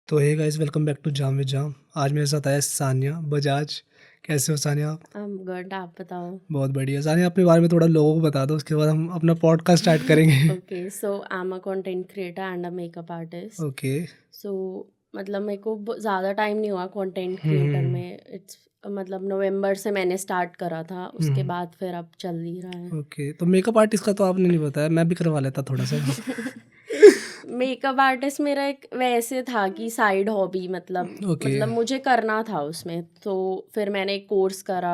तो hey guys, welcome back to Jaam with Jaam. आज मेरे साथ है सानिया बजाज। कैसे हो सानिया आप? गुड। आप बताओ। बहुत बढ़िया। सानिया, अपने बारे में थोड़ा लोगों को बता दो, उसके बाद हम अपना पॉडकास्ट स्टार्ट करेंगे। Okay, so I am a content creator and a makeup artist. Okay. So मतलब मेरे को ज़्यादा टाइम नहीं हुआ कंटेंट क्रिएटर हम्म। में। इट्स मतलब नवंबर से मैंने स्टार्ट करा था, उसके हम्म। बाद फिर अब चल ही रहा है। ओके, तो मेकअप आर्टिस्ट का तो आपने नहीं बताया, मैं भी करवा लेता थोड़ा सा। मेकअप आर्टिस्ट मेरा एक वैसे था कि साइड हॉबी, मतलब ओके। मतलब मुझे करना था उसमें, तो फिर मैंने एक कोर्स करा।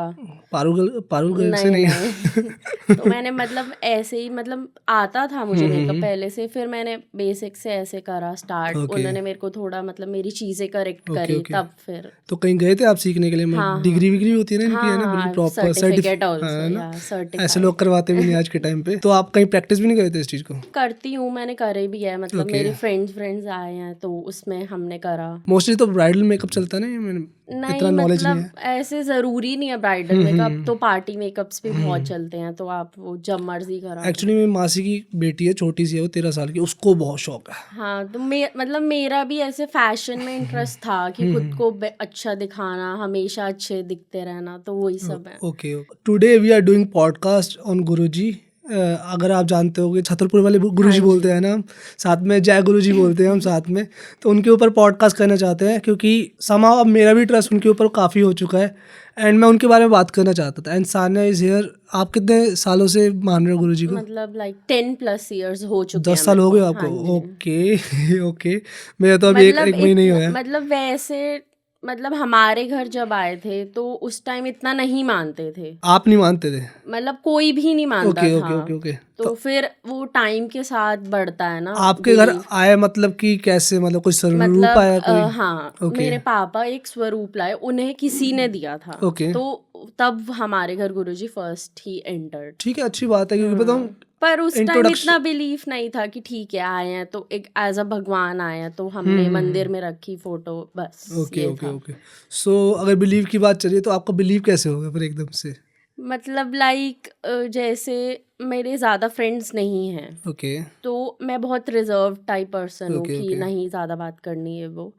पारुल गर्ल से नहीं नहीं? नहीं। तो मैंने मतलब ऐसे ही, मतलब आता था मुझे मेकअप पहले से, फिर मैंने बेसिक से ऐसे करा स्टार्ट। ओके उन्होंने मेरे को थोड़ा मतलब मेरी चीज़ें करेक्ट ओके करी, ओके। तब फिर। तो कहीं गए थे आप सीखने के लिए? हाँ मतलब हाँ डिग्री विग्री होती है ना इनकी, हाँ है ना, बिल्कुल हाँ, प्रॉपर सर्टिफिकेट है ऑल्सो, ना? या ऐसे लोग सर्टिफाइड। करवाते भी नहीं आज के टाइम पे। तो आप कहीं प्रैक्टिस भी नहीं गए थे इस चीज़ को? करती हूँ, मैंने करे भी है, मतलब ओके। मेरे फ्रेंड्स आए हैं तो उसमें हमने करा। मोस्टली तो ब्राइडल मेकअप चलता है ना, ये मैंने नहीं इतना नॉलेज नहीं मतलब है। ऐसे ज़रूरी नहीं है ब्राइडल मेकअप, तो पार्टी मेकअप्स भी बहुत चलते हैं, तो आप वो जब मर्जी करा लो। एक्चुअली मेरी मासी की बेटी है, छोटी सी है वो, 13 साल की, उसको बहुत शौक है। हाँ, तो मतलब मेरा भी ऐसे फैशन में इंटरेस्ट था कि खुद को अच्छा दिखाना, हमेशा अच्छे दिखते रहना, तो वही सब है। Okay. Today we are doing podcast on Guruji. अगर आप जानते होगे, छतरपुर वाले गुरुजी हाँ बोलते जी। हैं ना हम, साथ में जय गुरुजी बोलते हैं हम साथ में। तो उनके ऊपर पॉडकास्ट करना चाहते हैं, क्योंकि समाव अब मेरा भी ट्रस्ट उनके ऊपर काफ़ी हो चुका है, एंड मैं उनके बारे में बात करना चाहता था। And Sania is here. आप कितने सालों से मान रहे हो गुरुजी को? मतलब लाइक 10+ years हो चुके हैं 10 साल मेरे हो को। गए आपको? हाँ जी। ओके। ओके। मेरा तो अभी एक मतलब एक महीने ही इतना, हुआ है। मतलब वैसे, मतलब हमारे घर जब आए थे तो उस टाइम इतना नहीं मानते थे, आप नहीं मानते थे? मतलब कोई भी नहीं मानता ओके था। Okay okay okay. तो तो फिर वो टाइम के साथ बढ़ता है ना आपके घर बिलीव। आए मतलब कि कैसे? मतलब कोई स्वरूप मतलब आया कोई? हाँ, ओके मेरे पापा एक स्वरूप लाए, उन्हें किसी ने दिया था, ओके। तो तब हमारे घर गुरुजी फर्स्ट ही एंटर्ड। ठीक है, अच्छी बात है, क्योंकि बताऊँ पर उस टाइम इंट्रोडक्शन। इतना बिलीफ नहीं था कि ठीक है आए हैं तो एक एज अ भगवान आए हैं, तो हमने मंदिर हम्म। में रखी फोटो, बस ओके ये ओके था। ओके। सो अगर बिलीव की बात चलिए तो आपका बिलीव कैसे होगा फिर एकदम से? मतलब लाइक जैसे मेरे ज़्यादा फ्रेंड्स नहीं हैं, ओके तो मैं बहुत रिजर्व टाइप पर्सन हूँ ओके कि ओके नहीं ज़्यादा बात करनी है वो।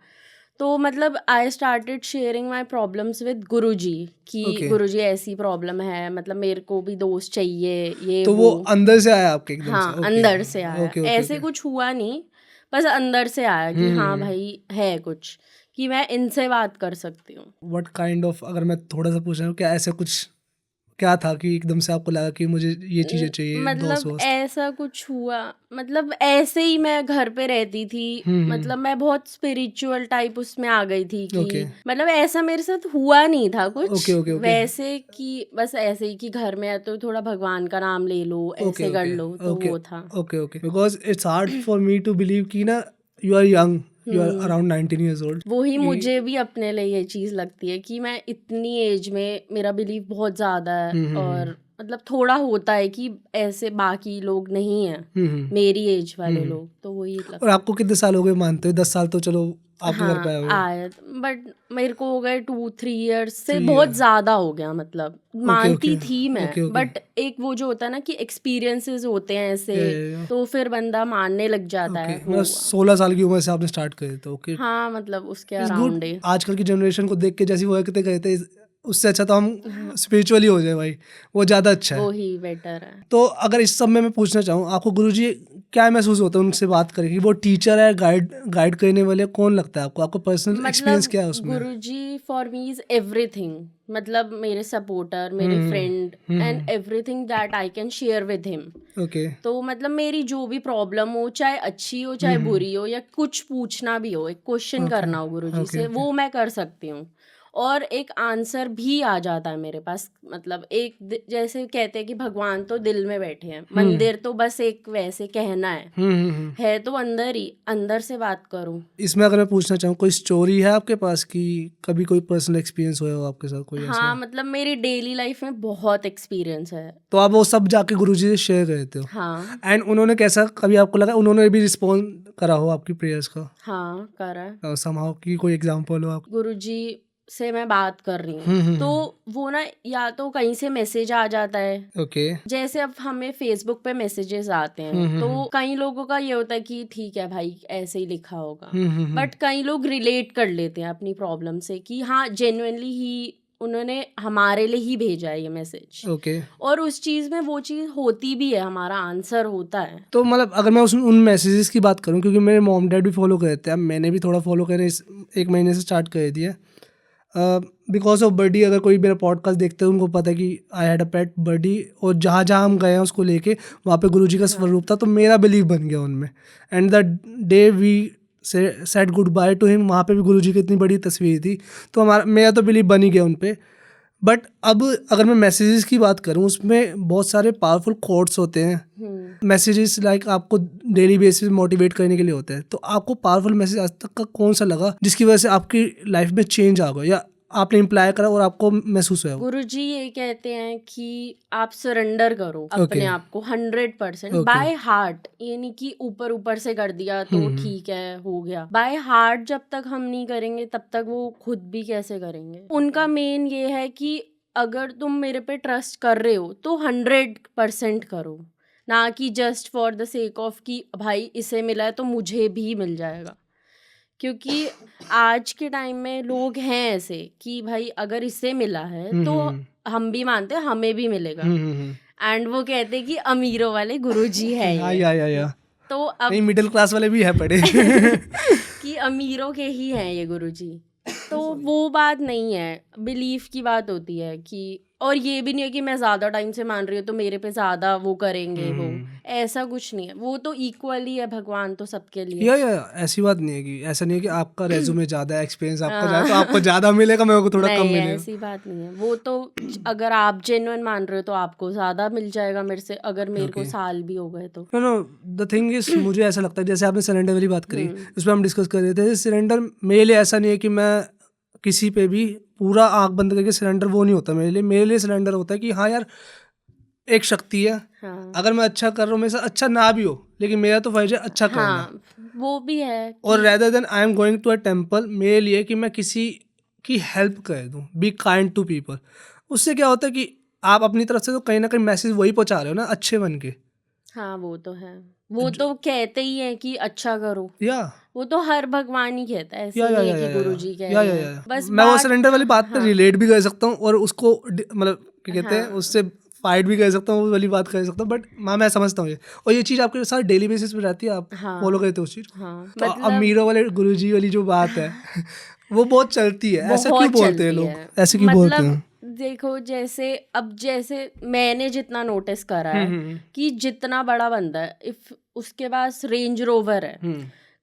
तो मतलब I started sharing my problems with Guruji, कि ओके। गुरुजी ऐसी प्रॉब्लम है, मतलब मेरे को भी दोस्त चाहिए, ये तो वो वो। अंदर से आया आपके एकदम से? हाँ, ओके अंदर से आया, ओके ओके ऐसे ओके। कुछ हुआ नहीं, बस अंदर से आया कि हाँ हम्म। भाई है कुछ, कि मैं इनसे बात कर सकती हूँ। व्हाट काइंड ऑफ, अगर मैं थोड़ा सा पूछ रहा हूँ, क्या ऐसा कुछ क्या था कि एकदम से आपको लगा कि मुझे ये चीज़ें चाहिए, दोस्त मतलब वोस्त? ऐसा कुछ हुआ, मतलब ऐसे ही मैं घर पे रहती थी, मतलब मैं बहुत स्पिरिचुअल टाइप उसमें आ गई थी कि ओके मतलब ऐसा मेरे साथ हुआ नहीं था ओके कुछ ओके ओके वैसे, कि बस ऐसे ही कि घर में है तो थोड़ा भगवान का नाम ले लो, ओके ऐसे कर ओके लो, तो ओके वो था। Okay okay. Because it's hard for me to believe कि ना, you are young, you are around 19 years old। वही मुझे भी अपने लिए ये चीज़ लगती है कि मैं इतनी एज में, मेरा बिलीव बहुत ज़्यादा है, और मतलब थोड़ा होता है कि ऐसे बाकी लोग नहीं हैं, मेरी एज वाले लोग, तो वही और लगता है। आपको कितने साल हो गए मानते हो? 10 साल तो चलो आपके घर पे हाँ आए हुए। आया, बट मेरे को हो गए 2-3 years से 3 year। बहुत ज़्यादा हो गया, मतलब ओके ओके मानती थी मैं, ओके ओके। बट एक वो जो होता है ना कि एक्सपीरियंसेस होते हैं ऐसे, ये तो फिर बंदा मानने लग जाता ओके, है, वो मतलब हुआ। 16 साल की उम्र से आपने स्टार्ट करे थे? ओके, हाँ मतलब उसके इट्स गुड। अराउंड ही। आजकल की जनरेशन को देख के जैसी वो कहते कहते उससे अच्छा तो हम स्पिरिचुअली हो जाए भाई, वो ज़्यादा अच्छा है। वो ही बेटर है। तो अगर इस सब में मैं पूछना चाहूँ, आपको गुरुजी क्या महसूस होता है उनसे बात करके? वो टीचर है, गाइड गाइड करने वाले, कौन लगता है आपको? आपको पर्सनल एक्सपीरियंस मतलब क्या है उसमें? Guruji for me is everything, मतलब मेरे सपोर्टर, मेरे hmm friend, and everything that I can share with him. Okay. तो मतलब मेरी जो भी प्रॉब्लम हो, चाहे अच्छी हो चाहे बुरी हो, या कुछ पूछना भी हो, एक क्वेश्चन ओके करना हो गुरुजी ओके से, ओके। वो मैं कर सकती हूँ, और एक आंसर भी आ जाता है मेरे पास। मतलब एक जैसे कहते हैं कि भगवान तो दिल में बैठे हैं, मंदिर तो बस एक वैसे कहना है तो अंदर ही, अंदर से बात करूँ। इसमें अगर मैं पूछना चाहूँ, कोई स्टोरी है आपके पास कि कभी कोई पर्सनल एक्सपीरियंस हुआ हो आपके साथ कोई हाँ ऐसा? मतलब मेरी डेली लाइफ में बहुत एक्सपीरियंस है। तो आप वो सब जाके गुरुजी से शेयर करते हो? हाँ एंड उन्होंने कैसा, कभी आपको लगा उन्होंने भी रिस्पॉन्ड करा हो आपकी प्रेयर्स का? हाँ, करा है। समहाउ की कोई एग्जांपल हो आप? गुरुजी से मैं बात कर रही हूँ, तो वो ना या तो कहीं से मैसेज आ जाता है। ओके। जैसे अब हमें फेसबुक पे मैसेजेस आते हैं, तो कई लोगों का ये होता है कि ठीक है भाई ऐसे ही लिखा होगा, बट कई लोग रिलेट कर लेते हैं अपनी प्रॉब्लम से कि हाँ जेन्युइनली ही उन्होंने हमारे लिए ही भेजा है ये मैसेज, ओके। और उस चीज में वो चीज होती भी है, हमारा आंसर होता है। तो मतलब अगर मैं उन मैसेजेस की बात करूं, क्योंकि मेरे मॉम डैड भी फॉलो करते हैं, मैंने भी थोड़ा फॉलो करे, इस 1 महीने से स्टार्ट कर दिया। बिकॉज ऑफ बर्डी, अगर कोई मेरा पॉडकास्ट देखते हैं उनको पता है कि I had a pet birdie, और जहाँ जहाँ हम गए हैं उसको लेके वहाँ पे गुरुजी का स्वरूप था, तो मेरा बिलीव बन गया उनमें। And the day we said goodbye to him, वहाँ पे भी गुरुजी की इतनी बड़ी तस्वीर थी, तो मेरा तो बिलीव बन ही गया उन पे। बट अब अगर मैं मैसेजेस की बात करूँ, उसमें बहुत सारे पावरफुल कोट्स होते हैं। मैसेजेस लाइक आपको डेली बेसिस मोटिवेट करने के लिए होते हैं। तो आपको पावरफुल मैसेज आज तक का कौन सा लगा जिसकी वजह से आपकी लाइफ में चेंज आ गया, या आपने इम्प्लाई करा और आपको महसूस हुआ? गुरुजी ये कहते हैं कि आप सरेंडर करो अपने आप को 100% बाय हार्ट, ये नहीं कि ऊपर ऊपर से कर दिया तो ठीक है हो गया। बाय हार्ट जब तक हम नहीं करेंगे तब तक वो खुद भी कैसे करेंगे। उनका मेन ये है कि अगर तुम मेरे पे ट्रस्ट कर रहे हो तो 100% करो, ना कि just for the sake of कि भाई इसे मिला है तो मुझे भी मिल जाएगा। क्योंकि आज के टाइम में लोग हैं ऐसे कि भाई अगर इससे मिला है तो हम भी मानते हैं हमें भी मिलेगा, एंड वो कहते हैं कि अमीरों वाले गुरुजी है ये। या तो अब नहीं, मिडिल क्लास वाले भी है पड़े कि अमीरों के ही हैं ये गुरुजी, तो वो बात नहीं है, बिलीफ की बात होती है कि, और ये भी नहीं है कि मैं ज़्यादा टाइम से मान रही हूँ तो मेरे पे ज़्यादा वो करेंगे, वो ऐसा कुछ नहीं है। वो तो इक्वली है, भगवान तो सबके लिए। या ऐसी बात नहीं है कि ऐसा नहीं है कि आपका रेज्यूमे ज़्यादा है, एक्सपीरियंस आपका ज़्यादा तो आपको ज़्यादा मिलेगा, मेरे को थोड़ा कम नहीं, मिलेगा। ऐसी बात नहीं है। वो तो अगर आप जेन्युइन मान रहे हो तो आपको ज़्यादा मिल जाएगा मेरे से, अगर मेरे को साल भी हो गए तो। नो द थिंग इज, मुझे ऐसा लगता है जैसे आपने सरेंडर वाली बात करी, उस पर हम डिस्कस कर रहे थे। सरेंडर मेरे लिए ऐसा नहीं है कि मैं किसी पे भी पूरा आंख बंद करके सरेंडर, वो नहीं होता मेरे लिए सरेंडर होता है कि हाँ यार एक शक्ति है, हाँ, अगर मैं अच्छा कर रहा हूँ, मेरे से अच्छा ना भी हो लेकिन मेरा तो फर्ज है अच्छा करना। हाँ, वो भी है और rather than I am going to a temple, मेरे लिए कि मैं किसी की हेल्प कर दूँ, बी काइंड टू पीपल। उससे क्या होता है कि आप अपनी तरफ से तो कहीं ना कहीं मैसेज वही पहुँचा रहे हो ना, अच्छे बन के। हाँ, वो तो है। वो तो कहते ही है कि अच्छा करो, या वो तो हर भगवान ही कहता है, ऐसे या नहीं है कि गुरुजी कह या रहे हैं। बस मैं वो बात, सरेंडर वाली बात पे रिलेट भी कर सकता हूँ और उसको मतलब क्या कहते हैं, उससे फाइट भी कर सकता हूँ, वो वाली बात कर सकता हूँ। बट मैं समझता हूँ ये, और ये चीज़ आपके साथ डेली बेसिस पे रहती है, आप फॉलो करते हो उस चीज़। हाँ, तो अमीरों वाले गुरुजी वाली जो बात है वो बहुत चलती है। ऐसा क्यों बहुत बोलते हैं चलती लोग, है। ऐसे क्यों बोलते हैं? देखो जैसे मैंने जितना नोटिस करा है कि जितना बड़ा बंदा है, इफ उसके पास रेंज रोवर है,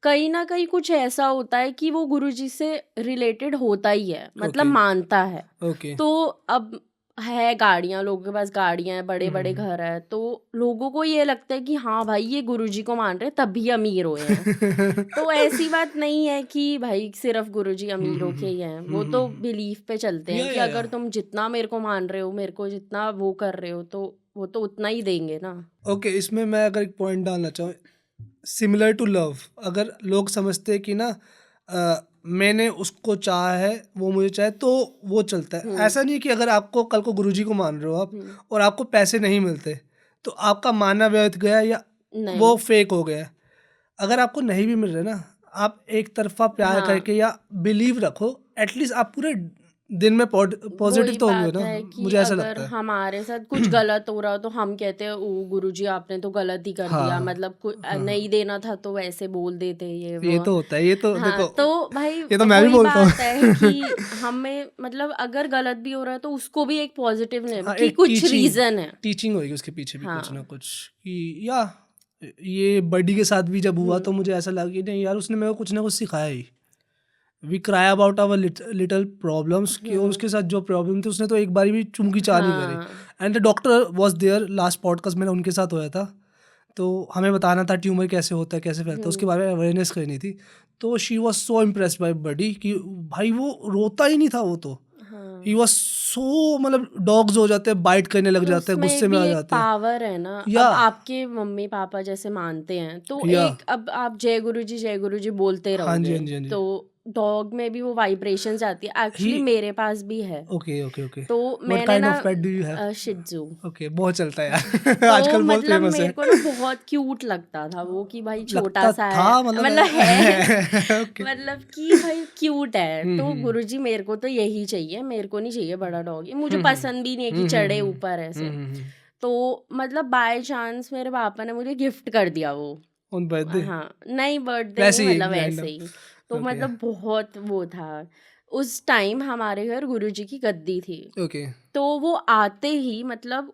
कहीं ना कहीं कुछ ऐसा होता है कि वो गुरुजी से रिलेटेड होता ही है, मतलब मानता है। ओके। तो अब है गाड़ियां, लोगों के पास गाड़ियां हैं, बड़े बड़े घर है, तो लोगों को ये लगता है कि हाँ भाई ये गुरुजी को मान रहे हैं तभी अमीर हुए हैं। तो ऐसी बात नहीं है कि भाई सिर्फ गुरुजी अमीरों के ही हैं, वो तो बिलीफ पे चलते हैं कि अगर तुम जितना मेरे को मान रहे हो, मेरे को जितना वो कर रहे हो, तो वो तो उतना ही देंगे ना। ओके, इसमें मैं अगर एक पॉइंट डालना चाहूँ, सिमिलर टू लव, अगर लोग समझते हैं कि ना मैंने उसको चाहा है, वो मुझे चाहे, तो वो चलता है। ऐसा नहीं है कि अगर आपको कल को गुरुजी को मान रहे हो आप और आपको पैसे नहीं मिलते तो आपका मानना व्यर्थ गया या वो फेक हो गया। अगर आपको नहीं भी मिल रहे ना, आप एक तरफा प्यार करके या बिलीव रखो, एटलीस्ट आप पूरे दिन में पॉजिटिव तो होंगे बात ना, है कि मुझे ऐसा अगर लगता है। हमारे साथ कुछ गलत हो रहा हो तो हम कहते हैं ओ गुरुजी आपने तो गलत ही कर दिया, मतलब नहीं देना था तो वैसे बोल देते ये ये वो। तो होता है, ये तो हाँ, देखो, तो भाई ये तो मैं भी वही बोलता हूँ। बात है कि हमें मतलब अगर गलत भी हो रहा है तो उसको भी एक पॉजिटिव ने हाँ, कि एक कुछ रीजन है, टीचिंग होगी उसके पीछे भी कुछ ना कुछ कि या ये बर्डी के साथ भी जब हुआ तो मुझे ऐसा लगा कि नहीं यार उसने मेरे को कुछ ना कुछ सिखाया ही। We cry about our little problems, कि उसके साथ जो प्रॉब्लम थी उसने तो एक बार भी चुमकी चाह नहीं करी। And the doctor was there, last podcast मेरा उनके साथ होया था, तो हमें बताना था ट्यूमर कैसे होता है, कैसे फैलता है, उसके बारे में अवेयरनेस करनी थी। तो she was so impressed by Birdie कि भाई वो रोता ही नहीं था, वो तो ही वॉज सो, मतलब डॉग्स हो जाते हैं, बाइट करने लग जाते हैं, गुस्से में आ जाते हैं। पावर है ना। अब आपके मम्मी पापा जैसे मानते हैं तो एक अब आप जय गुरु जी बोलते हाँ जी, रहोगे हाँ जी, हाँ जी। तो डॉग में भी वो वाइब्रेशंस आती है, एक्चुअली मेरे पास भी है। Okay okay okay. तो व्हाट मैंने काइंड ना of pet do you have? Shih tzu, okay, बहुत चलता है यार तो आजकल बहुत मतलब फेमस है। मेरे को ना बहुत क्यूट लगता था वो, कि भाई छोटा लगता सा था है, मतलब मतलब है ओके। मतलब कि भाई क्यूट है। तो गुरुजी मेरे को तो यही चाहिए, मेरे को नहीं चाहिए बड़ा डॉग, ये मुझे पसंद भी नहीं है कि चढ़े ऊपर ऐसे। तो मतलब बाय चांस मेरे पापा ने मुझे गिफ्ट कर दिया वो। On birthday? हाँ, नहीं बर्थडे वैसे नहीं, ही मतलब रैंडम? ऐसे ही। तो ओके मतलब बहुत वो था उस टाइम, हमारे घर गुरुजी की गद्दी थी। ओके तो वो आते ही मतलब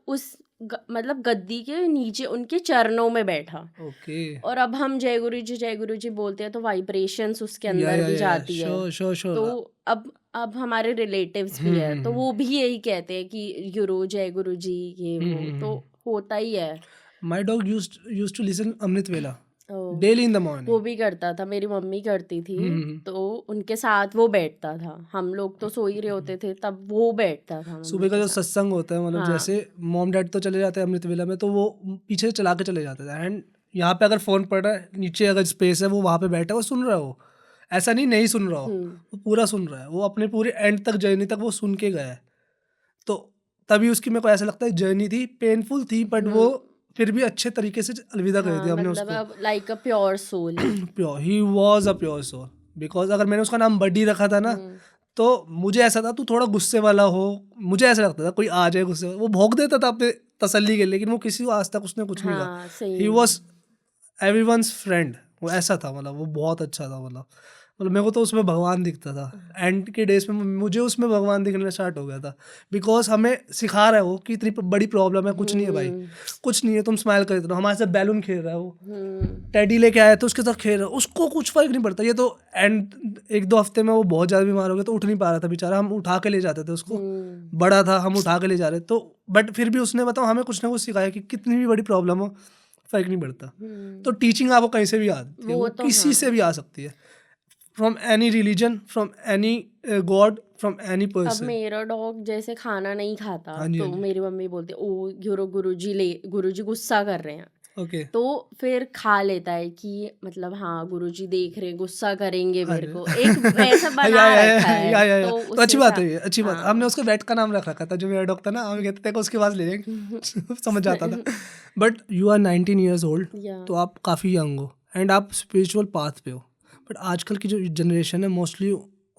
मतलब गद्दी के नीचे उनके चरणों में बैठा। ओके। और अब हम जय गुरु जी बोलते हैं तो वाइब्रेशंस उसके या अंदर या भी या जाती है। श्योर श्योर तो श्योर। अब हमारे रिलेटिव्स भी है, तो वो भी यही कहते हैं कि गुरु जय गुरु जी, ये वो तो होता ही है। My dog used to listen Amrit Vela ओ, डेली इन द वो मॉर्निंग। भी करता था, मेरी मम्मी करती थी। तो उनके साथ वो बैठता था, हम लोग तो सो ही रहे होते थे तब वो बैठता था मम्मी सुबह का के जो साथ। सत्संग होता है, मतलब हाँ। जैसे मॉम डैड तो चले जाते हैं अमृत वेला में, तो वो पीछे चला के चले जाते थे। एंड यहाँ पे अगर फ़ोन पड़ रहा है, नीचे अगर स्पेस है, वो वहाँ पे बैठा है, वो सुन रहा है। वो ऐसा नहीं सुन रहा हो, वो पूरा सुन रहा है। वो अपने पूरे एंड तक जर्नी तक वो सुन के गया है। तो तभी उसकी मेरे को ऐसा लगता है जर्नी थी, पेनफुल थी, बट वो फिर भी अच्छे तरीके से अलविदा कर हाँ, दिया हमने मतलब उसको। अब like a pure soul. Pure, he was a pure soul. Because अगर मैंने उसका नाम बड्डी रखा था ना, तो मुझे ऐसा था तू थोड़ा गुस्से वाला हो, मुझे ऐसा लगता था कोई आ जाए गुस्से वाला। वो भौंक देता था अपने तसल्ली के लिए, लेकिन वो किसी को आज तक उसने कुछ नहीं कहा। हाँ, सही ही में। Was everyone's friend. वो ऐसा था, मतलब वो बहुत अच्छा था। मतलब मेरे को तो उसमें भगवान दिखता था। एंड के डेज में मुझे उसमें भगवान दिखना स्टार्ट हो गया था। बिकॉज हमें सिखा रहा है वो कि इतनी बड़ी प्रॉब्लम है, कुछ नहीं है भाई, कुछ नहीं है, तुम स्माइल करते रहो। हमारे साथ बैलून खेल रहा है वो, टेडी लेके आया तो उसके साथ खेल रहा है, उसको कुछ फर्क नहीं पड़ता। ये तो एंड 1-2 हफ्ते में वो बहुत ज़्यादा बीमार हो गया, तो उठ नहीं पा रहा था बेचारा। हम उठा के ले जाते थे उसको, बड़ा था, हम उठा के ले जा रहे तो। बट फिर भी उसने बताओ हमें कुछ ना कुछ सिखाया कि कितनी भी बड़ी प्रॉब्लम हो, फर्क नहीं पड़ता। तो टीचिंग आपको कहीं से भी आती है, वो तो किसी हाँ। से भी आ सकती है, from any religion, from any God, from any अब पर्सन। मेरा डॉग जैसे खाना नहीं खाता, हाँ जी, तो हाँ जी। मेरी मम्मी बोलती है ओ गुरुजी गुस्सा कर रहे हैं। ओके। तो फिर खा लेता है कि मतलब हाँ गुरुजी देख रहे हैं, गुस्सा करेंगे हाँ मेरे जी। को, एक वैसा बना रखा है। या तो तो उस अच्छी बात है, हिसाब, ये अच्छी बात। हमने हाँ। उसको वेट का नाम रख रखा था, जो मेरा डॉग था ना, हम कहते थे कि उसके पास ले जाएंगे समझ जाता था। But you are 19 years old, या तो आप काफ़ी यंग हो एंड आप स्पिरिचुअल पाथ पे हो। बट आजकल की जो जनरेशन है, मोस्टली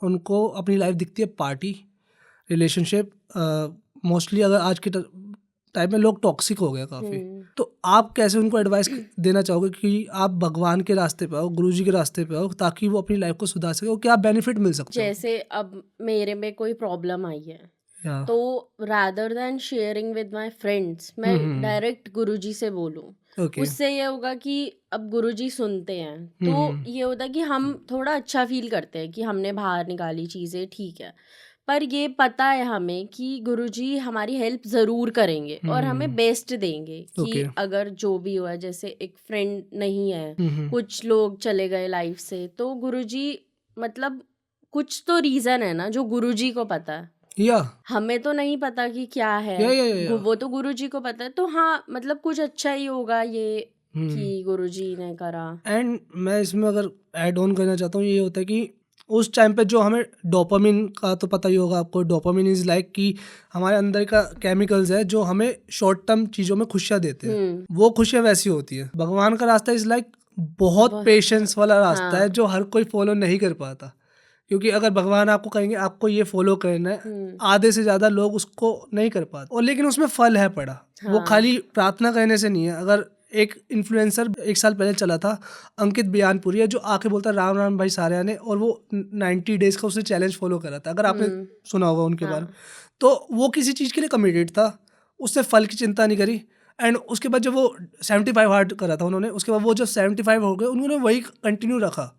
उनको अपनी लाइफ दिखती है पार्टी, रिलेशनशिप। मोस्टली अगर आज के टाइम में लोग टॉक्सिक हो गए काफ़ी। तो आप कैसे उनको एडवाइस देना चाहोगे कि आप भगवान के रास्ते पे आओ, गुरुजी के रास्ते पे आओ, ताकि वो अपनी लाइफ को सुधार सके, और क्या बेनिफिट मिल सकते हो? जैसे अब मेरे में कोई प्रॉब्लम आई है, या तो rather than sharing with my friends, मैं डायरेक्ट गुरुजी से बोलूं। ओके। उससे ये होगा कि अब गुरुजी सुनते हैं, तो ये होता है कि हम थोड़ा अच्छा फील करते हैं कि हमने बाहर निकाली चीज़ें, ठीक है। पर ये पता है हमें कि गुरुजी हमारी हेल्प ज़रूर करेंगे और हमें बेस्ट देंगे कि ओके। अगर जो भी हुआ, जैसे एक फ्रेंड नहीं है, कुछ लोग चले गए लाइफ से, तो गुरुजी मतलब कुछ तो रीज़न है ना जो गुरुजी को पता है, या हमें तो नहीं पता कि क्या है। या वो तो गुरुजी को पता है, तो हाँ मतलब कुछ अच्छा ही होगा ये कि गुरुजी ने करा। एंड मैं इसमें अगर ऐड ऑन करना चाहता हूँ, ये होता है कि उस टाइम पे जो हमें डोपामिन का तो पता ही होगा आपको। डोपामिन इज़ लाइक कि हमारे अंदर का केमिकल्स है जो हमें शॉर्ट टर्म चीज़ों में खुशियाँ देते हैं। वो खुशियाँ वैसी होती है। भगवान का रास्ता इज़ लाइक बहुत पेशेंस वाला रास्ता है, जो हर कोई फॉलो नहीं कर पाता। क्योंकि अगर भगवान आपको कहेंगे आपको ये फॉलो करना है, आधे से ज़्यादा लोग उसको नहीं कर पाते। और लेकिन उसमें फल है पड़ा, वो खाली प्रार्थना करने से नहीं है। अगर एक इन्फ्लुएंसर 1 साल पहले चला था, अंकित बयानपुरी है, जो आके बोलता राम राम भाई सारे ने, और वो 90 डेज का उसने चैलेंज फॉलो करा था, अगर आपने सुना होगा उनके बारे में। तो वो किसी चीज़ के लिए कमिटेड था, उसने फल की चिंता नहीं करी। एंड उसके बाद जब वो 75 हार्ड करा था उन्होंने, उसके बाद वो जब 75 हो गए, उन्होंने वही कंटिन्यू रखा।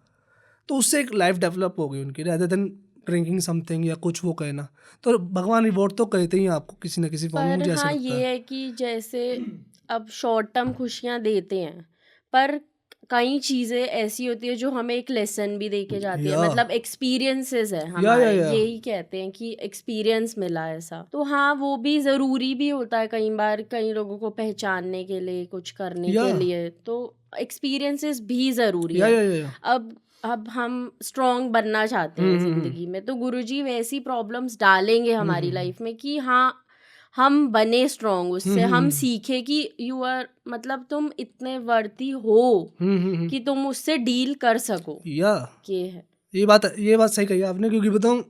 तो उससे एक लाइफ डेवलप हो गई उनकी, रेदर देन ड्रिंकिंग समथिंग या कुछ वो कहना। तो भगवान रिवॉर्ड तो कहते ही हैं आपको किसी ना किसी फॉर्म में, पर मुझे ऐसा हाँ लगता ये है। है कि जैसे अब शॉर्ट टर्म खुशियाँ देते हैं, पर कई चीजें ऐसी होती है जो हमें एक लेसन भी दे के जाती है, Yeah. मतलब एक्सपीरियंसेस है या हमारे, या यही कहते हैं कि एक्सपीरियंस मिला ऐसा। तो हाँ, वो भी जरूरी भी होता है कई बार, कई लोगों को पहचानने के लिए, कुछ करने या के लिए, तो एक्सपीरियंसेस भी जरूरी या है। या अब हम स्ट्रांग बनना चाहते हैं जिंदगी में, तो गुरुजी वैसी प्रॉब्लम्स डालेंगे हमारी लाइफ में कि हाँ, हम बने स्ट्रांग, उससे हम सीखे कि यू आर, मतलब तुम इतने वर्दी हो कि तुम उससे डील कर सको। या ये है। ये बात सही कही आपने, क्योंकि बताऊँ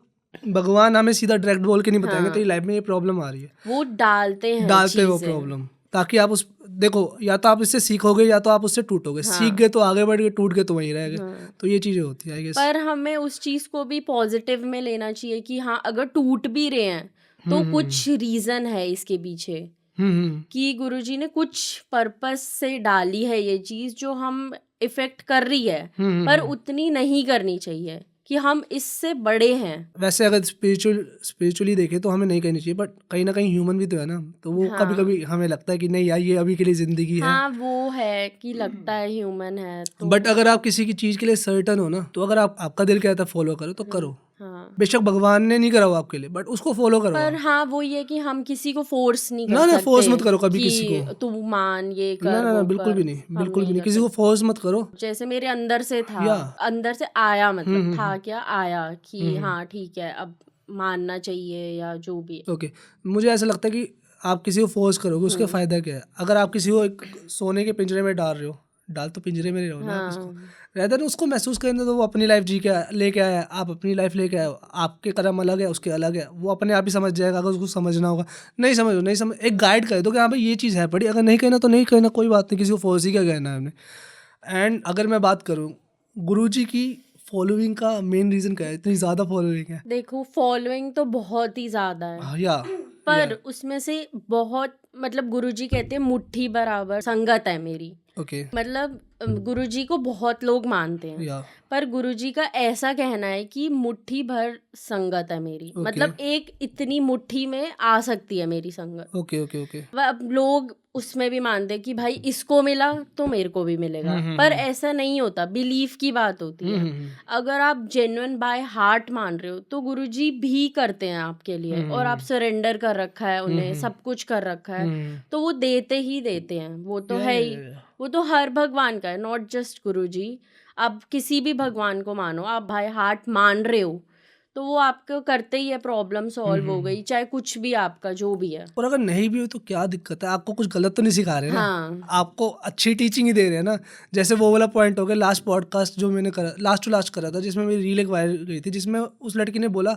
भगवान हमें सीधा डायरेक्ट बोल के नहीं बताएंगे तेरी लाइफ में ये प्रॉब्लम आ रही है, वो डालते हैं डालते हो चीजें। प्रॉब्लम, ताकि आप उस देखो, या तो आप इससे सीखोगे या तो आप उससे टूटोगे। सीख गए तो आगे बढ़ गए, टूट गए तो वहीं रह गए। तो ये चीजें होती है आई गेस। पर हमें उस चीज को भी पॉजिटिव में लेना चाहिए कि हाँ, अगर टूट भी रहे हैं तो कुछ रीजन है इसके पीछे, कि गुरुजी ने कुछ पर्पस से डाली है ये चीज जो हम इफेक्ट कर रही है, पर उतनी नहीं करनी चाहिए कि हम इससे बड़े हैं। वैसे अगर स्पिरिचुअली देखें तो हमें नहीं करनी चाहिए, बट कहीं ना कहीं ह्यूमन भी तो है ना, तो वो कभी कभी हमें लगता है कि नहीं यार ये अभी के लिए जिंदगी है। हाँ, वो है कि लगता है ह्यूमन है तो। बट अगर आप किसी की चीज के लिए सर्टन हो ना, तो अगर आपका दिल कहता है फॉलो करो तो करो। हाँ, बेशक भगवान ने नहीं करा हो आपके लिए, बट उसको फॉलो करो पर आप। हाँ, वो ये कि हम किसी को फोर्स नहीं कर ना सकते फोर्स मत करो कभी किसी को। कि तू मान, ये ना कर, ना वो बिल्कुल कर। भी नहीं, हम बिल्कुल भी नहीं, कर किसी को सकते। फोर्स मत करो। जैसे मेरे अंदर से था, या अंदर से आया, मतलब था क्या, आया कि हाँ ठीक है, अब मानना चाहिए या जो भी। ओके, मुझे ऐसा लगता है कि आप किसी को फोर्स करोगे उसका फायदा क्या है। अगर आप किसी को एक सोने के पिंजरे में डाल रहे हो, डाल तो पिंजरे में ही रहो ना आप उसको, रहता है उसको महसूस करने दो। वो अपनी लाइफ जी के लेके आया, आप अपनी लाइफ लेके आए, आपके कर्म अलग है, उसके अलग है, वो अपने आप ही समझ जाएगा। अगर उसको समझना होगा, नहीं समझ, एक गाइड कर दो कि हाँ भाई ये चीज़ है बड़ी, अगर नहीं कहना तो नहीं कहना, कोई बात नहीं, किसी को फोर्स ही क्या कहना है हमने। एंड अगर मैं बात करूँ गुरुजी की फॉलोइंग का मेन रीज़न क्या है, इतनी ज़्यादा फॉलोइंग है। देखो, फॉलोइंग तो बहुत ही ज्यादा है, या पर उसमें से बहुत, मतलब गुरुजी कहते हैं मुट्ठी बराबर संगत है मेरी। ओके मतलब गुरुजी को बहुत लोग मानते हैं, या पर गुरुजी का ऐसा कहना है कि मुट्ठी भर संगत है मेरी। मतलब एक इतनी मुट्ठी में आ सकती है मेरी संगत। ओके ओके ओके अब लोग उसमें भी मानते हैं कि भाई इसको मिला तो मेरे को भी मिलेगा, पर ऐसा नहीं होता, बिलीफ की बात होती है। अगर आप जेन्युइन बाय हार्ट मान रहे हो तो गुरुजी भी करते हैं आपके लिए, और आप सरेंडर कर रखा है उन्हें, सब कुछ कर रखा है, तो वो देते ही देते हैं, वो तो है ही। वो तो हर भगवान का है, नॉट जस्ट गुरुजी। आप किसी भी भगवान को मानो, आप बाय हार्ट मान रहे हो तो वो आपको करते ही है, प्रॉब्लम सॉल्व हो गई, चाहे कुछ भी आपका जो भी है। और अगर नहीं भी हो तो क्या दिक्कत है, आपको कुछ गलत तो नहीं सिखा रहे ना। हाँ, आपको अच्छी टीचिंग ही दे रहे हैं ना। जैसे वो वाला पॉइंट हो गया, लास्ट पॉडकास्ट जो मैंने करा, लास्ट टू लास्ट करा था, जिसमें मेरी रील एक वायरल गई थी, जिसमें उस लड़की ने बोला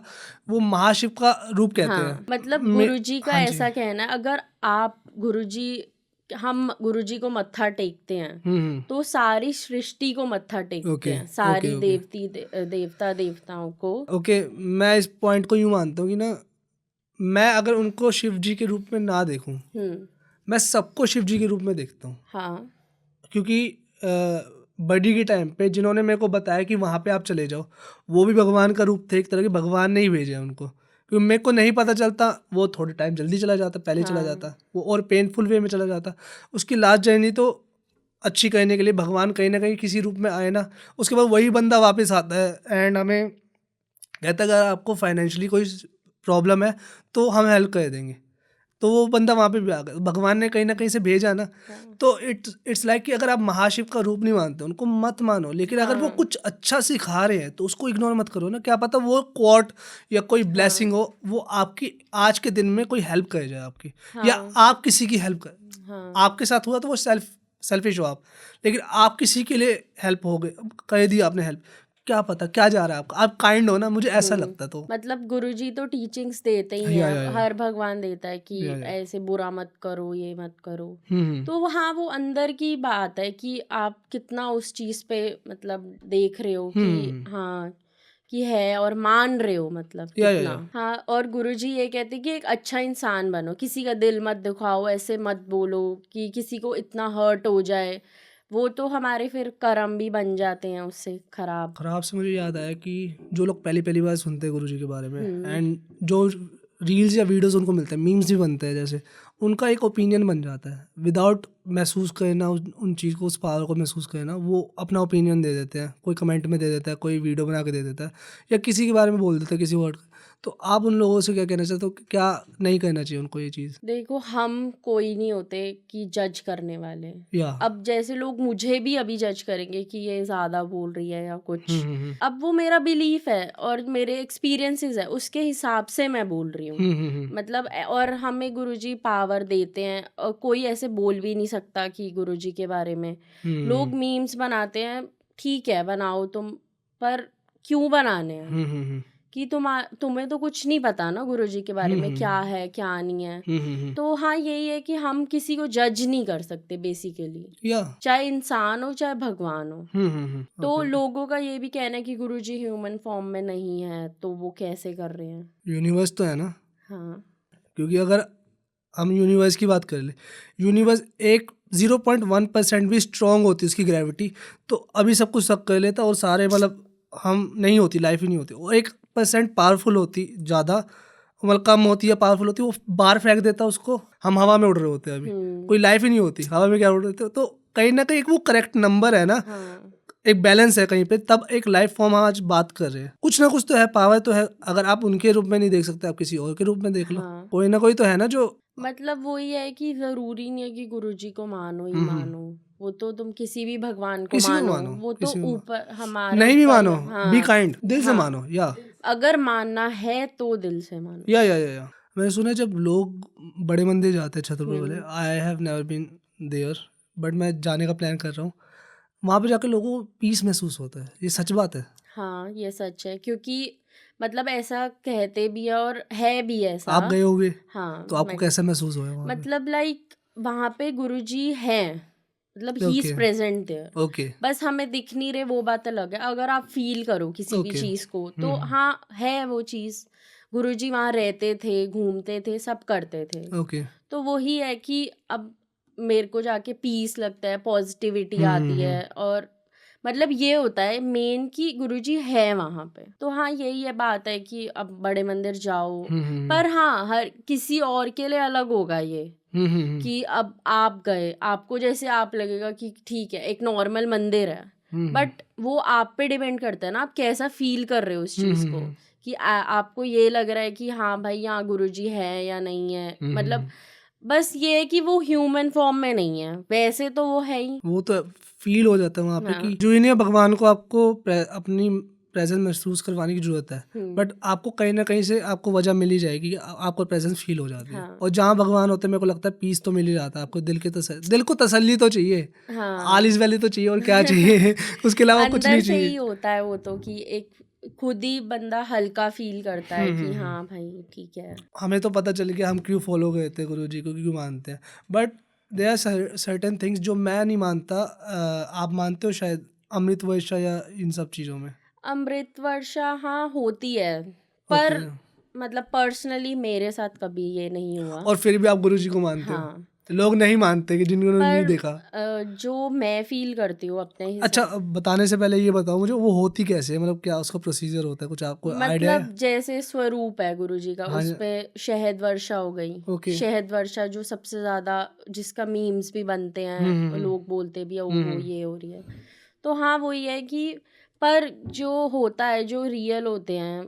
वो महाशिव का रूप कहते हाँ, हैं। मतलब गुरुजी का ऐसा कहना है, अगर आप हम गुरुजी को मत्था टेकते हैं तो सारी सृष्टि को मत्था टेकते हैं, सारी देवता देवताओं को। ओके, मैं इस पॉइंट को यूँ मानता हूँ कि ना, मैं अगर उनको शिव जी के रूप में ना देखूं, मैं सबको शिव जी के रूप में देखता हूँ। हाँ, क्योंकि बड़ी के टाइम पे जिन्होंने मेरे को बताया कि वहाँ पे आप चले जाओ, वो भी भगवान का रूप थे, एक तरह के भगवान ने ही भेजे उनको। क्योंकि मेरे को नहीं पता चलता, वो थोड़े टाइम जल्दी चला जाता, पहले चला जाता, वो और पेनफुल वे में चला जाता। उसकी लास्ट जर्नी तो अच्छी करने के लिए भगवान कहीं ना कहीं किसी रूप में आए ना, उसके बाद वही बंदा वापस आता है एंड हमें कहता है अगर आपको फाइनेंशियली कोई प्रॉब्लम है तो हम हेल्प कर देंगे। तो वो बंदा वहाँ पे भी आ गया, भगवान ने कहीं ना कहीं से भेजा ना। तो इट्स लाइक कि अगर आप महाशिव का रूप नहीं मानते उनको मत मानो, लेकिन अगर वो कुछ अच्छा सिखा रहे हैं तो उसको इग्नोर मत करो ना। क्या पता वो क्वार्ट या कोई ब्लेसिंग हो, वो आपकी आज के दिन में कोई हेल्प कर जाए आपकी, या आप किसी की हेल्प कर। आपके साथ हुआ तो वो सेल्फिश हो आप, लेकिन आप किसी के लिए हेल्प हो गए, कर दी आपने हेल्प, क्या पता क्या जा रहा है आपका, आप काइंड हो ना, मुझे ऐसा लगता है। तो मतलब गुरुजी तो टीचिंग्स देते ही हैं, हर भगवान देता है कि ऐसे बुरा मत करो, ये मत करो। तो हाँ, वो अंदर की बात है कि आप कितना उस चीज पे मतलब देख रहे हो कि हाँ कि है, और मान रहे हो, मतलब कितना। हाँ, और गुरुजी ये कहते हैं कि एक अच्छा इंसान बनो, किसी का दिल मत दुखाओ, ऐसे मत बोलो कि किसी को इतना हर्ट हो जाए, वो तो हमारे फिर कर्म भी बन जाते हैं उससे खराब से मुझे याद आया कि जो लोग पहली बार सुनते हैं गुरुजी के बारे में, एंड जो रील्स या वीडियोस उनको मिलते हैं, मीम्स भी बनते हैं जैसे, उनका एक ओपिनियन बन जाता है विदाउट महसूस करना उन चीज़ को, उस पावर को महसूस करना। वो अपना ओपिनियन दे देते हैं, कोई कमेंट में दे देता है, कोई वीडियो बना के दे देता है, या किसी के बारे में बोल देता है किसी वर्ड। तो आप उन लोगों से क्या कहना चाहते हो कि क्या नहीं करना चाहिए उनको ये चीज़? देखो, हम कोई नहीं होते कि जज करने वाले। या अब जैसे लोग मुझे भी अभी जज करेंगे कि ये ज्यादा बोल रही है या कुछ, हम्म अब वो मेरा बिलीफ है और मेरे एक्सपीरियंसेस है, उसके हिसाब से मैं बोल रही हूँ। मतलब और हमें गुरुजी पावर देते हैं और कोई ऐसे बोल भी नहीं सकता कि गुरुजी के बारे में। लोग मीम्स बनाते हैं, ठीक है बनाओ तुम, पर क्यों बनाने हैं? कि तुम्हें तो कुछ नहीं पता ना गुरुजी के बारे में, क्या है क्या नहीं है। तो हाँ, यही है कि हम किसी को जज नहीं कर सकते बेसिकली, या चाहे इंसान हो चाहे भगवान हो। तो लोगों का ये भी कहना है कि गुरुजी ह्यूमन फॉर्म में नहीं है, तो वो कैसे कर रहे हैं? यूनिवर्स तो है ना। हाँ, क्योंकि अगर हम यूनिवर्स की बात कर ले, यूनिवर्स एक 0.1% भी स्ट्रांग होती उसकी ग्रेविटी, तो अभी सब कुछ सक कर लेता और सारे मतलब हम नहीं होती, लाइफ ही नहीं होती। और 1% पावरफुल होती ज़्यादा, मतलब कम होती है पावरफुल होती, वो बाहर फेंक देता उसको, हम हवा में उड़ रहे होते हैं अभी, कोई लाइफ ही नहीं होती, हवा में क्या उड़ रहे थे। तो कहीं ना कहीं एक वो करेक्ट नंबर है ना, हाँ, एक बैलेंस है कहीं पे, तब एक लाइफ फॉर्म आज बात कर रहे हैं। कुछ ना कुछ तो है, पावर तो है। अगर आप उनके रूप में नहीं देख सकते, आप किसी और के रूप में देख लो। हाँ। कोई ना कोई तो है ना जो मतलब वही है कि जरूरी नहीं है कि गुरुजी को मानो ही मानो। वो तो तुम किसी भी भगवान को किसी को मानो, मानो, वो तो किसी को ऊपर हमारे नहीं भी ऊपर मानो, है। हाँ, बी काइंड, दिल से हाँ। मानो। या अगर मानना है तो दिल से मानो। या मैंने सुना है जब लोग बड़े मंदिर जाते हैं, छतरपुर वाले, I have never been there, but मैं जाने का प्लान कर रहा हूँ। वहाँ पे जाकर लोगों को पीस महसूस होता है, ये सच बात है? हाँ, ये सच है, क्योंकि मतलब ऐसा कहते भी है और है भी ऐसा। आप गए होगे, हाँ, तो आपको कैसा महसूस हुआ वहाँ पे? मतलब लाइक वहाँ पे गुरुजी हैं, मतलब he is okay present there. Okay बस हमें दिख नहीं रहे, वो बात अलग है। अगर आप फील करो किसी भी ओके चीज को, तो हाँ है वो चीज। गुरुजी वहाँ रहते थे, घूमते थे, सब करते थे। ओके तो वही है कि अब मेरे को जाके पीस लगता है, पॉजिटिविटी आती है, और मतलब ये होता है मेन कि गुरुजी है वहाँ पे। तो हाँ, यही है बात है कि अब बड़े मंदिर जाओ, पर हाँ हर किसी और के लिए अलग होगा ये, कि अब आप गए, आपको जैसे आप लगेगा कि ठीक है एक नॉर्मल मंदिर है, बट वो आप पे डिपेंड करता है ना, आप कैसा फील कर रहे हो उस चीज को, कि आपको ये लग रहा है कि हाँ भाई यहाँ गुरुजी है या नहीं है। मतलब बस ये है कि वो ह्यूमन फॉर्म में नहीं है, वैसे तो वो है ही। वो तो फील हो जाता है वहाँ पे हाँ। कि जो ही नहीं, भगवान को आपको अपनी प्रेजेंस महसूस करवाने की जरूरत है, बट आपको कहीं ना कहीं से आपको वजह मिल ही जाएगी कि आपको प्रेजेंस फील हो जाती है। हाँ। और जहाँ भगवान होते हैं मेरे को लगता है पीस तो मिल ही जाता है आपको, दिल को तसल्ली तो चाहिए, हाँ, आल इज वैली तो चाहिए, और क्या चाहिए उसके अलावा कुछ अंदर नहीं से ही चाहिए। होता है वो तो, कि एक खुद ही बंदा हल्का फील करता है कि हाँ भाई ठीक है। हमें तो पता चल गया हम क्यों फॉलो करते हैं गुरु जी को, क्यों मानते हैं, but there are certain things जो मैं नहीं मानता। आप मानते हो शायद अमृत वर्षा या इन सब चीज़ों में? अमृत वर्षा हाँ होती है, पर ओके, मतलब पर्सनली मेरे साथ कभी ये नहीं हुआ। और फिर भी आप गुरु जी को मानते हो? हाँ, लोग नहीं मानते कि जिन्होंने नहीं पर देखा। जो मैं फील करती हूँ अपने अच्छा, हिसाब, अब बताने से पहले ये बताओ मुझे, वो होती कैसे है, मतलब क्या उसका प्रोसीजर होता है, कुछ आपको आइडिया है? मतलब जैसे स्वरूप है गुरुजी का, हाँ उस पे शहद वर्षा हो गई। ओके। शहद वर्षा जो सबसे ज्यादा, जिसका मीम्स भी बनते हैं, लोग बोलते भी है ओहो ये हो रही है। तो हाँ वही है कि, पर जो होता है, जो रियल होते हैं,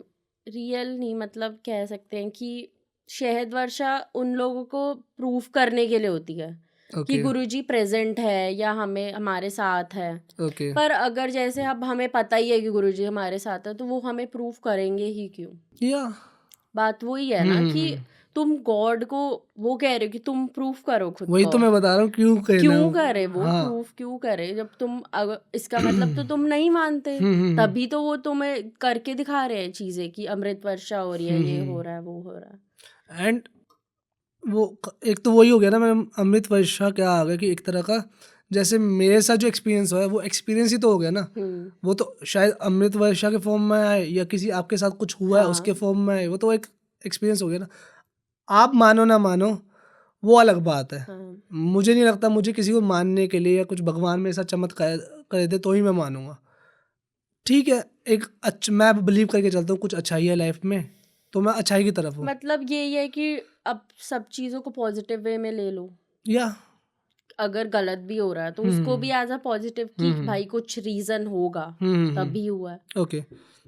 रियल नहीं मतलब कह सकते हैं कि शहद वर्षा उन लोगों को प्रूफ करने के लिए होती है कि ओके गुरुजी प्रेजेंट है या हमें हमारे साथ है। ओके पर अगर जैसे अब हमें पता ही है कि गुरुजी हमारे साथ है, तो वो हमें प्रूफ करेंगे ही क्यों? या बात वही है ना कि तुम गॉड को वो कह रहे हो कि तुम प्रूफ करो खुद वही को। तो मैं बता रहा हूँ, क्यों कहना क्यों करे वो हाँ प्रूफ, क्यों करे जब तुम अगर इसका मतलब तो तुम नहीं मानते, तभी तो वो तुम्हें करके दिखा रहे हैं चीजें कि अमृत वर्षा हो रही है, ये हो रहा है, वो हो रहा है। एंड वो एक तो वही हो गया ना मैम, अमृत वर्षा क्या आ गया कि एक तरह का, जैसे मेरे साथ जो एक्सपीरियंस हुआ है वो एक्सपीरियंस ही तो हो गया ना। वो तो शायद अमृत वर्षा के फॉर्म में आए या किसी आपके साथ कुछ हुआ है उसके फॉर्म में आए, वो तो एक एक्सपीरियंस हो गया ना। आप मानो ना मानो वो अलग बात है। हाँ, मुझे नहीं लगता मुझे किसी को मानने के लिए या कुछ भगवान मेरे साथ चमत्कार कर दे तो ही मैं मानूंगा। ठीक है, एक मैं बिलीव करके चलता हूँ कुछ अच्छाई है लाइफ में, तो मैं अच्छाई की तरफ हूँ। मतलब यही है कि अब सब चीज़ों को पॉजिटिव वे में ले लो। या अगर गलत भी हो रहा है तो उसको भी एज अ पॉजिटिव कि भाई कुछ रीजन होगा तभी हुआ है। ओके।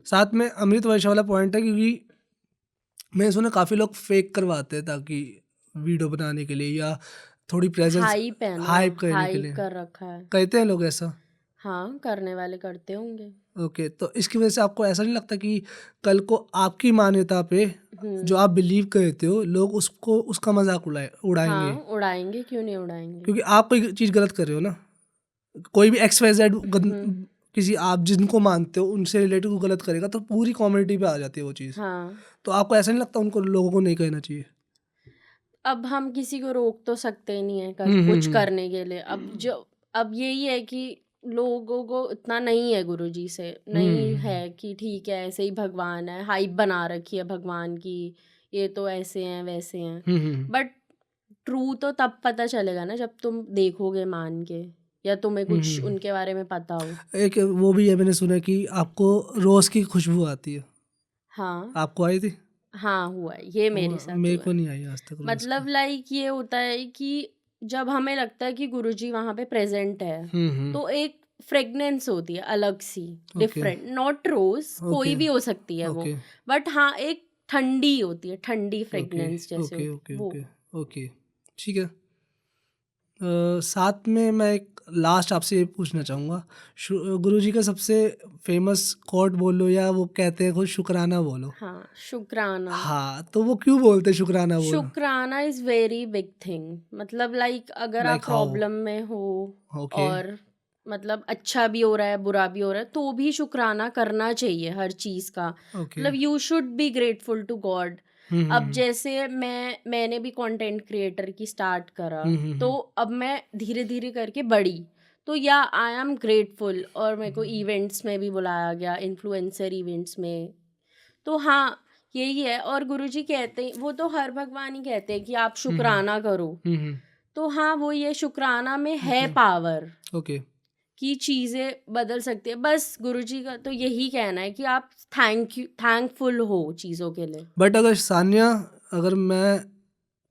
साथ में अमृत वर्षा वाला पॉइंट है, क्योंकि मैंने सुना काफ़ी लोग फेक करवाते हैं ताकि वीडियो बनाने के लिए या थोड़ी प्रेजेंस हाइप है ना, हाइप करने के हाइप लिए कर रखा है। कहते हैं लोग ऐसा। हाँ, करने वाले करते होंगे। ओके, तो इसकी वजह से आपको ऐसा नहीं लगता कि कल को आपकी मान्यता पे जो आप बिलीव करते हो लोग उसको उसका मजाक उड़ाएंगे? हाँ, उड़ाएंगे, क्यों नहीं उड़ाएंगे। क्योंकि आप कोई चीज़ गलत कर रहे हो ना, कोई भी XYZ किसी आप जिनको मानते हो उनसे रिलेटेड को गलत करेगा तो पूरी कम्युनिटी पे आ जाती है वो चीज़। हाँ, तो आपको ऐसा नहीं लगता उनको लोगों को नहीं कहना चाहिए? अब हम किसी को रोक तो सकते ही नहीं है कुछ करने के लिए। अब यही है कि लोगों को इतना नहीं है गुरुजी से, नहीं है कि ठीक है ऐसे ही भगवान है, हाइप बना रखी है भगवान की, ये तो ऐसे हैं वैसे हैं। बट ट्रू तो तब पता चलेगा ना जब तुम देखोगे मान के, या तुम्हें कुछ उनके बारे में पता हो। एक वो भी है, मैंने सुना कि आपको रोज़ की खुशबू आती है। हाँ, आपको आई थी? हाँ हुआ है, ये मेरे साथ मेरे हुआ को है। नहीं आई आज तक रोज़ की। मतलब लाइक ये होता है कि जब हमें लगता है कि गुरुजी वहाँ पे प्रेजेंट है तो एक फ्रेगनेंस होती है अलग सी, डिफरेंट, नॉट रोज, कोई भी हो सकती है वो, ओके बट हाँ एक ठंडी होती है, ठंडी ओके फ्रेगनेंस जैसे ओके होती ओके है वो। ओके ओके, ठीक है। साथ में मैं एक लास्ट आपसे ये पूछना चाहूँगा, गुरुजी का सबसे फेमस कोट बोलो या वो कहते हैं खुद शुक्राना बोलो। हाँ, शुक्राना। हाँ, तो वो क्यों बोलते हैं शुक्राना बोलो? शुक्राना इज वेरी बिग थिंग। मतलब लाइक अगर आप लाइक हाउ? प्रॉब्लम में हो ओके और मतलब अच्छा भी हो रहा है बुरा भी हो रहा है तो भी शुक्राना करना चाहिए हर चीज़ का। ओके। मतलब you should be grateful to God. अब जैसे मैंने भी कंटेंट क्रिएटर की स्टार्ट करा तो अब मैं धीरे धीरे करके बढ़ी, तो या आई एम ग्रेटफुल, और मेरे को इवेंट्स में भी बुलाया गया, इन्फ्लुएंसर इवेंट्स में। तो हाँ यही है। और गुरुजी कहते हैं, वो तो हर भगवान ही कहते हैं कि आप शुक्राना करो। तो हाँ वो ये शुक्राना में है पावर ओके कि चीज़ें बदल सकती है। बस गुरुजी का तो यही कहना है कि आप थैंकफुल हो चीज़ों के लिए। बट अगर सान्या, अगर मैं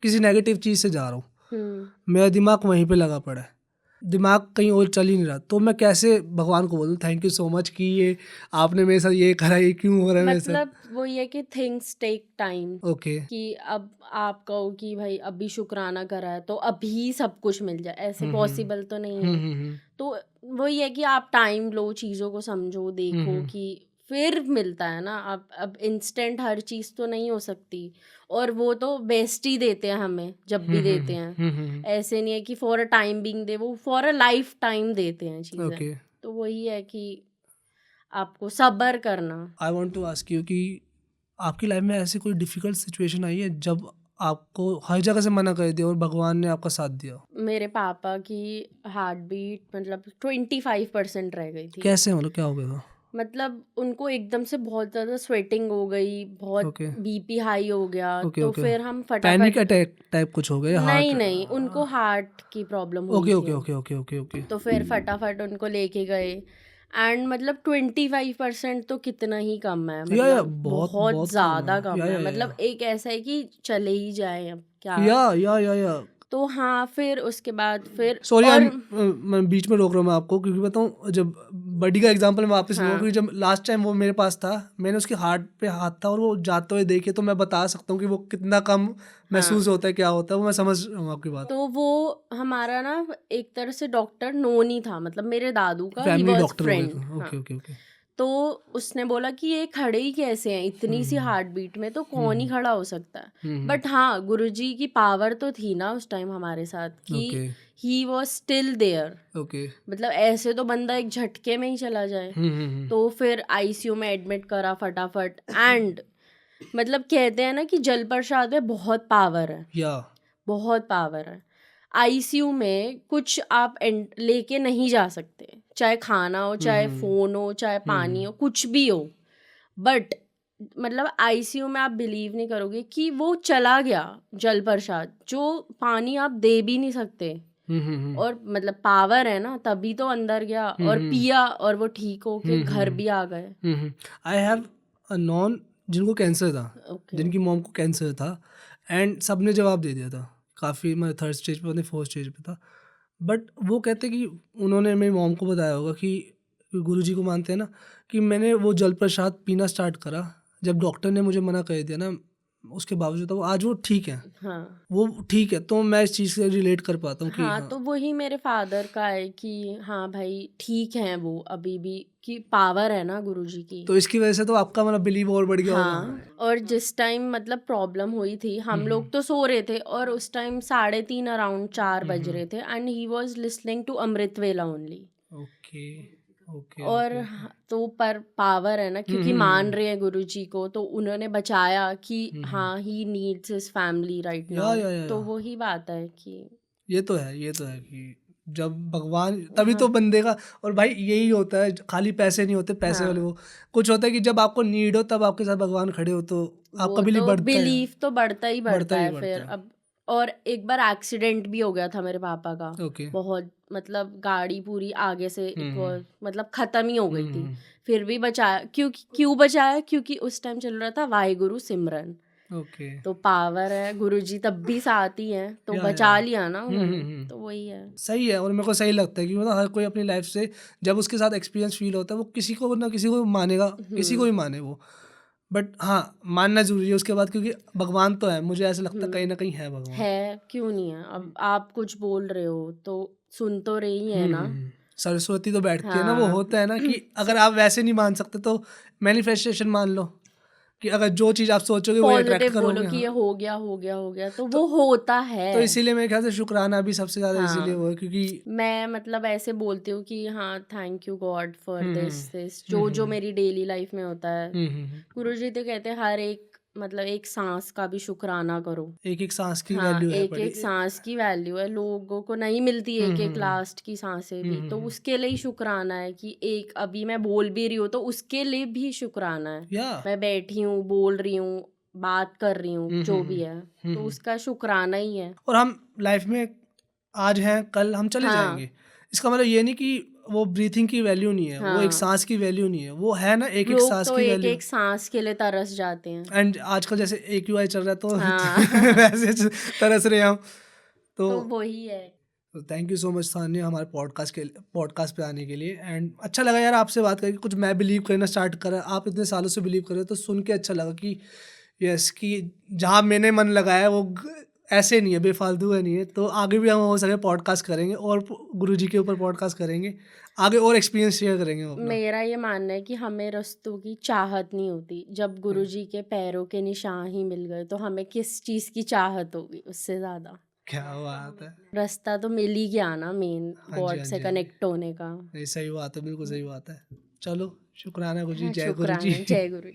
किसी नेगेटिव चीज़ से जा रहा हूँ, मेरा दिमाग वहीं पे लगा पड़ा है, दिमाग कहीं और चल ही नहीं रहा, तो मैं कैसे भगवान को बोलूँ थैंक यू सो मच कि ये आपने मेरे साथ ये करा, ये क्यों हो रहा है मेरे साथ? मतलब वो ये कि थिंग्स टेक टाइम। ओके कि अब आप कहो कि भाई अभी शुक्राना करा है तो अभी सब कुछ मिल जाए, ऐसे पॉसिबल तो नहीं है। तो वही है कि आप टाइम लो, चीज़ों को समझो, देखो कि फिर मिलता है ना। अब इंस्टेंट हर चीज़ तो नहीं हो सकती, और वो तो बेस्ट ही देते हैं हमें जब भी देते हैं। ऐसे नहीं है कि फॉर अ टाइम बिंग दे, वो फॉर अ लाइफ टाइम देते हैं चीज़ें। ओके। तो वही है कि आपको सब्र करना। I want to ask you कि आपकी लाइफ में ऐसी कोई डिफिकल्ट सिचुएशन आई है जब आपको हर जगह से मना कर दिया और भगवान ने आपका साथ दिया? मेरे पापा की हार्ट बीट मतलब 25% रह गई थी। कैसे, मतलब क्या हो गया था? मतलब उनको एकदम से बहुत ज़्यादा स्वेटिंग हो गई, बहुत ओके बीपी हाई हो गया। ओके तो ओके। फिर हम पैनिक फटाफट, अटैक टाइप कुछ हो गया, नहीं हार्ट? नहीं उनको हार्ट की प्रॉब्लम हुई ओके थी। Okay okay okay okay okay. तो फिर फटाफट उनको लेके गए। एंड मतलब 25% तो कितना ही कम है, या मतलब बहुत बहुत बहुत ज़्यादा कम है। या मतलब एक ऐसा है कि चले ही जाए अब क्या। या तो हाँ फिर उसके बाद फिर सॉरी, और मैं बीच में रोक रहा हूँ मैं आपको, क्योंकि बताऊँ जब बडी का एग्जांपल मैं वापस लूँगा, हाँ क्योंकि जब लास्ट टाइम वो मेरे पास था मैंने उसके हार्ट पे हाथ था और वो जाते हुए देखे, तो मैं बता सकता हूँ कि वो कितना कम महसूस होता है, क्या होता है वो मैं समझ रहा हूँ आपकी बात। तो वो हमारा ना एक तरह से डॉक्टर नोन ही था, मतलब मेरे दादू का ही फैमिली वाज डॉक्टर हो गए फ्रेंड। थे। हाँ, ओके ओके ओके। तो उसने बोला कि ये खड़े ही कैसे हैं इतनी सी हार्ट बीट में, तो कौन ही खड़ा हो सकता है। बट हाँ गुरुजी की पावर तो थी ना उस टाइम हमारे साथ कि okay he was still there. Okay. मतलब ऐसे तो बंदा एक झटके में ही चला जाए। तो फिर आईसीयू में एडमिट करा फटाफट। एंड मतलब कहते हैं ना कि जल प्रसाद में बहुत पावर है, या बहुत पावर है। आईसीयू में कुछ आप लेके नहीं जा सकते, चाहे खाना हो, चाहे फोन हो, चाहे पानी हो, कुछ भी हो। बट मतलब आईसीयू में आप बिलीव नहीं करोगे कि वो चला गया जल प्रसाद, जो पानी आप दे भी नहीं सकते। और मतलब पावर है ना, तभी तो अंदर गया और पिया और वो ठीक हो के घर भी आ गए। आई हैव अ नॉन जिनको कैंसर था, ओके। जिनकी मॉम को कैंसर था, एंड सब ने जवाब दे दिया था। काफ़ी मैं 3rd स्टेज पे, 4th स्टेज पे था। बट वो कहते कि उन्होंने मेरी मॉम को बताया होगा कि गुरुजी को मानते हैं ना, कि मैंने वो जल प्रसाद पीना स्टार्ट करा जब डॉक्टर ने मुझे मना कर दिया ना, उसके बावजूद वो आज वो ठीक है, हाँ। वो ठीक है। तो मैं इस चीज़ से रिलेट कर पाता हूँ कि हाँ, तो वही मेरे फादर का है कि हाँ भाई ठीक हैं वो अभी भी, कि पावर है ना गुरुजी की। तो इसकी वजह से तो आपका मतलब बिलीव और बढ़ गया होगा। हाँ, और जिस टाइम मतलब प्रॉब्लम हुई थी, हम लोग तो सो रहे थे और उस टाइम 3:30 अराउंड 4 बज रहे थे, and he was listening to Amrit Vela only. Okay, okay, और ओके। तो पर पावर है ना, क्योंकि मान रहे हैं गुरुजी को, तो उन्होंने बचाया कि हाँ, he needs his family right या नाउ। या या तो या। वही बात है कि ये तो है, ये तो है कि जब भगवान, तभी तो बंदे का। और भाई यही होता है, खाली पैसे नहीं होते, पैसे वाले हाँ, वो कुछ होता है कि जब आपको नीड हो तब आपके साथ भगवान खड़े हो, तो आपका वो बिलीव तो बढ़ता है, बिलीफ तो बढ़ता ही बढ़ता बढ़ता ही है फिर बढ़ता है। अब। और एक बार एक्सीडेंट भी हो गया था मेरे पापा का, ओके। बहुत मतलब गाड़ी पूरी आगे से हम्म, मतलब खत्म ही हो गई थी, हम्म, फिर भी बचाया। क्यों बचाया? क्योंकि उस टाइम चल रहा था वाहिगुरु सिमरन। ओके। तो पावर है, गुरुजी तब भी साथ ही हैं, तो या बचा लिया ना उन्होंने। हम्म। तो वही है। सही है, और मेरे को सही लगता है कि मतलब हर कोई अपनी लाइफ से जब उसके साथ एक्सपीरियंस फील होता है, वो किसी को ना किसी को मानेगा, किसी को ही माने वो। बट हाँ, मानना जरूरी है उसके बाद, क्योंकि भगवान तो है, मुझे ऐसा लगता है कहीं ना कहीं है भगवान। है, क्यों नहीं है? अब आप कुछ बोल रहे हो तो सुन तो रही है ना। सरस्वती तो बैठती है ना, वो हाँ। होता है ना कि अगर आप वैसे नहीं मान सकते तो मैनिफेस्टेशन मान लो, कि अगर जो चीज़ आप सोचोगे वही अट्रैक्ट पॉजिटिव बोलो करोगे। कि ये हाँ, हो गया हो गया हो गया, तो तो वो होता है। तो इसीलिए मेरे ख्याल से शुक्राना भी सबसे ज़्यादा इसीलिए हाँ, वो है, क्योंकि मैं मतलब ऐसे बोलती हूँ कि हाँ, thank you God for hmm, this जो जो मेरी डेली लाइफ में होता है। हम्म। गुरुजी तो कहते हैं हर एक मतलब एक सांस का भी शुक्राना करो। एक एक सांस की हाँ, वैल्यू है एक बड़ी। एक सांस की वैल्यू है, लोगों को नहीं मिलती एक एक लास्ट की सांसें भी, तो उसके लिए ही शुक्राना है कि एक अभी मैं बोल भी रही हूँ तो उसके लिए भी शुक्राना है। या मैं बैठी हूँ, बोल रही हूँ, बात कर रही हूँ, जो भी है, तो उसका शुक्राना ही है। और हम लाइफ में आज हैं, कल हम चले हाँ, जाएंगे। इसका मतलब ये नहीं कि वो ब्रीथिंग की वैल्यू नहीं है, वो एक हाँ, सांस की वैल्यू नहीं है, वो है ना एक एक लोग सांस तो की एक वैल्यू। एक सांस के लिए तरस जाते हैं। एंड आजकल जैसे AQI चल रहा है, तो हाँ। वैसे तरस रहे हैं हम। तो तो वही है। Thank you so much Sanya, हमारे पॉडकास्ट पे आने के लिए। एंड अच्छा लगा यार आपसे बात करके, कुछ मैं बिलीव करना स्टार्ट करा, आप इतने सालों से बिलीव कर रहे हो, तो सुन के अच्छा लगा कि यस, कि जहाँ मैंने मन लगाया वो ऐसे नहीं है, बेफालतू है नहीं है। तो आगे भी हम हो सके पॉडकास्ट करेंगे, और गुरुजी के ऊपर पॉडकास्ट करेंगे आगे, और एक्सपीरियंस शेयर करेंगे हम अपना। मेरा ये मानना है कि हमें रास्तों की चाहत नहीं होती। जब गुरुजी के पैरों के निशान ही मिल गए तो हमें किस चीज़ की चाहत होगी उससे ज़्यादा। क्या बात है। रास्ता तो मिल ही गया ना, मेन हाँ जी, गॉड हाँ से जी, हाँ जी। कनेक्ट होने का। नहीं, सही बात है, बिल्कुल सही बात है। चलो, शुक्राना गुरुजी, हाँ, जय गुरुजी। शुक्राना, जय गुरु।